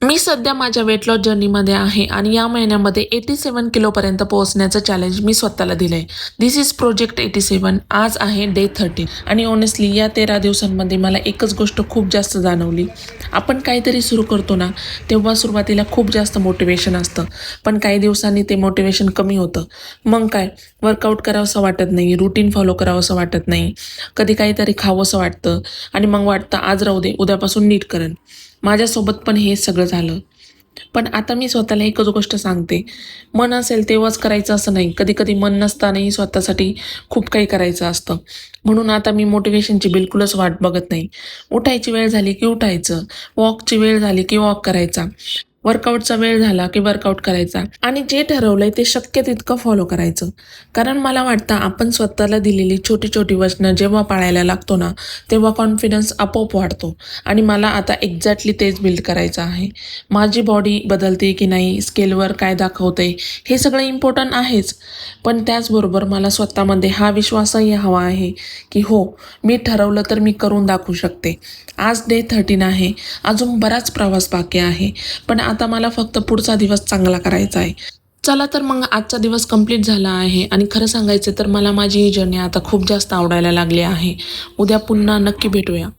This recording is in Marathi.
मी सध्या माझ्या वेट लॉस जर्नीमध्ये आहे आणि या महिन्यामध्ये 87 किलोपर्यंत पोहोचण्याचं चॅलेंज मी स्वतःला दिलंय. दिस इज प्रोजेक्ट 87. आज आहे डे 13 आणि ऑनेस्टली या 13 दिवसांमध्ये मला एकच गोष्ट खूप जास्त जाणवली. आपण काहीतरी सुरू करतो ना, तेव्हा सुरुवातीला खूप जास्त मोटिवेशन असतं, पण काही दिवसांनी ते मोटिवेशन कमी होतं. मग काय, वर्कआउट करावंसं वाटत नाही, रुटीन फॉलो करावंसं वाटत नाही, कधी काहीतरी खावंसं वाटतं आणि मग वाटतं आज राहू दे, उद्यापासून नीट करेन. माझ्यासोबत पण हे सगळं झालं. पण आता मी स्वतःला एकच गोष्ट सांगते, मन असेल तेव्हाच करायचं असं नाही. कधी कधी मन नसतानाही स्वतःसाठी खूप काही करायचं असतं. म्हणून आता मी मोटिवेशनची बिलकुलच वाट बघत नाही. उठायची वेळ झाली की उठायचं, वॉकची वेळ झाली की वॉक करायचा, वर्कआउटचा वेळ झाला की वर्कआउट करायचा आणि जे ठरवलंय ते शक्य तितकं फॉलो करायचं. कारण मला वाटतं आपण स्वतःला दिलेली छोटी छोटी वचनं जेव्हा पाळायला लागतो ना, तेव्हा कॉन्फिडन्स आपोआप वाढतो आणि मला आता एक्झॅक्टली तेच बिल्ड करायचं आहे. माझी बॉडी बदलते की नाही, स्केलवर काय दाखवते, हे सगळं इम्पॉर्टंट आहेच, पण त्याचबरोबर मला स्वतःमध्ये हा विश्वासही हवा आहे की हो, मी ठरवलं तर मी करून दाखवू शकते. आज डे 13 आहे, अजून बराच प्रवास बाकी आहे, पण आता मला फक्त पुढचा दिवस चांगला करायचा आहे. चला तर मग आजचा दिवस कंप्लीट झाला आहे आणि खरं सांगायचं तर मला माझी ही जर्नी आता खूप जास्त आवडायला लागली आहे. उद्या पुन्हा नक्की भेटूया.